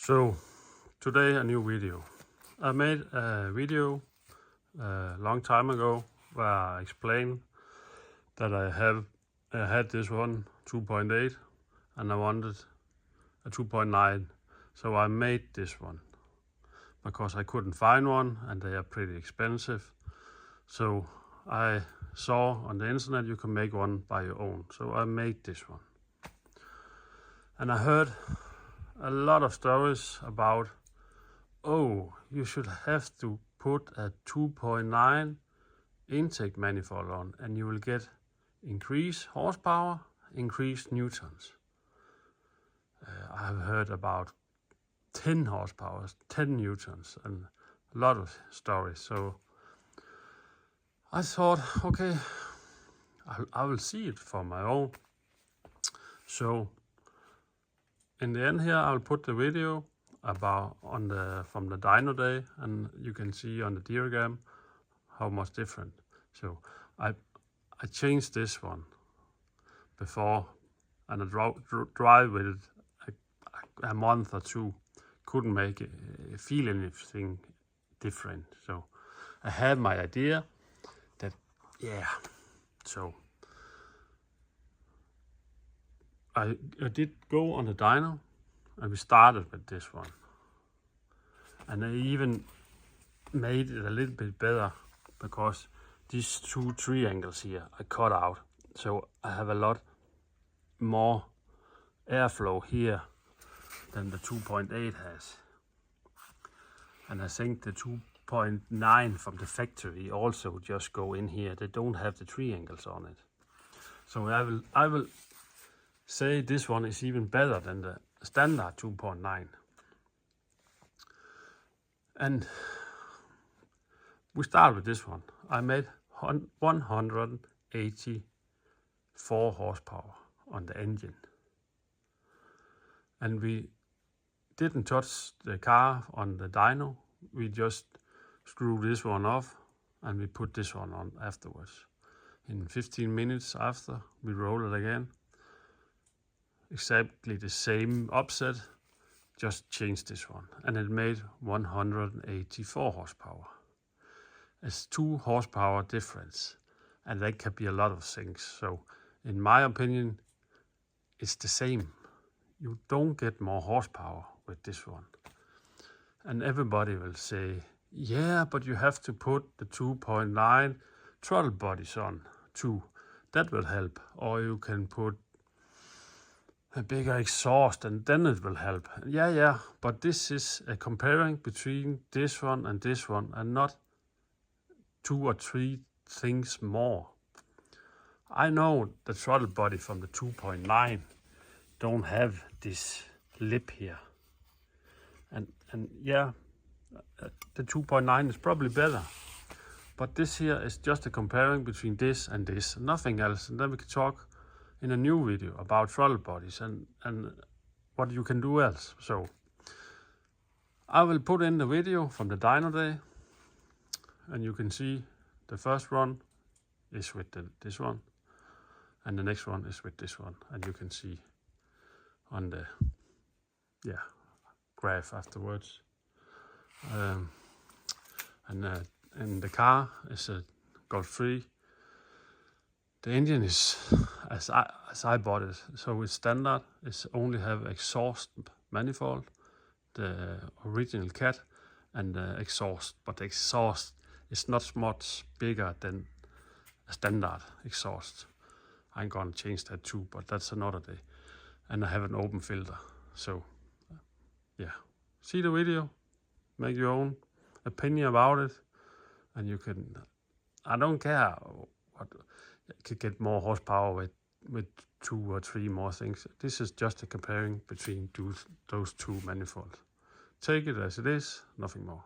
So today a new video. I made a video a long time ago where I explained that I had this one 2.8 and I wanted a 2.9, so I made this one because I couldn't find one and they are pretty expensive. So I saw on the internet you can make one by your own, so I made this one. And I heard a lot of stories about, oh, you should have to put a 2.9 intake manifold on and you will get increased horsepower, increased newtons. I've heard about 10 horsepower, 10 newtons and a lot of stories. So I thought, okay, I will see it for my own. So in the end here, I'll put the video about from the dyno day, and you can see on the diagram how much different. So I changed this one before, and I drive with it a month or two. Couldn't make it feel anything different. So I had my idea that, yeah. So I did go on the dyno, and we started with this one. And I even made it a little bit better because these two triangles here I cut out. So I have a lot more airflow here than the 2.8 has. And I think the 2.9 from the factory also just go in here. They don't have the triangles on it. So I will say this one is even better than the standard 2.9. And we start with this one. I made 184 horsepower on the engine. And we didn't touch the car on the dyno. We just screw this one off and we put this one on afterwards. In 15 minutes after, we roll it again. Exactly the same offset, just changed this one. And it made 184 horsepower. It's 2 horsepower difference. And that can be a lot of things. So in my opinion, it's the same. You don't get more horsepower with this one. And everybody will say, yeah, but you have to put the 2.9 throttle bodies on too. That will help. Or you can put a bigger exhaust and then it will help. Yeah, but this is a comparing between this one and not 2 or 3 things more. I know the throttle body from the 2.9 don't have this lip here. And yeah, the 2.9 is probably better. But this here is just a comparing between this and this, nothing else. And then we can talk in a new video about throttle bodies and what you can do else. So I will put in the video from the dyno day, and you can see the first one is with this one, and the next one is with this one, and you can see on the graph afterwards. And the car is a Golf 3. The engine is as I bought it, so it's standard. It's only have exhaust manifold, the original Cat, and the exhaust. But the exhaust is not much bigger than a standard exhaust. I'm gonna change that too, but that's another day. And I have an open filter. So yeah, see the video, make your own opinion about it, and you can. I don't care what. Could get more horsepower with 2 or 3 more things. This is just a comparing between those 2 manifolds. Take it as it is, nothing more.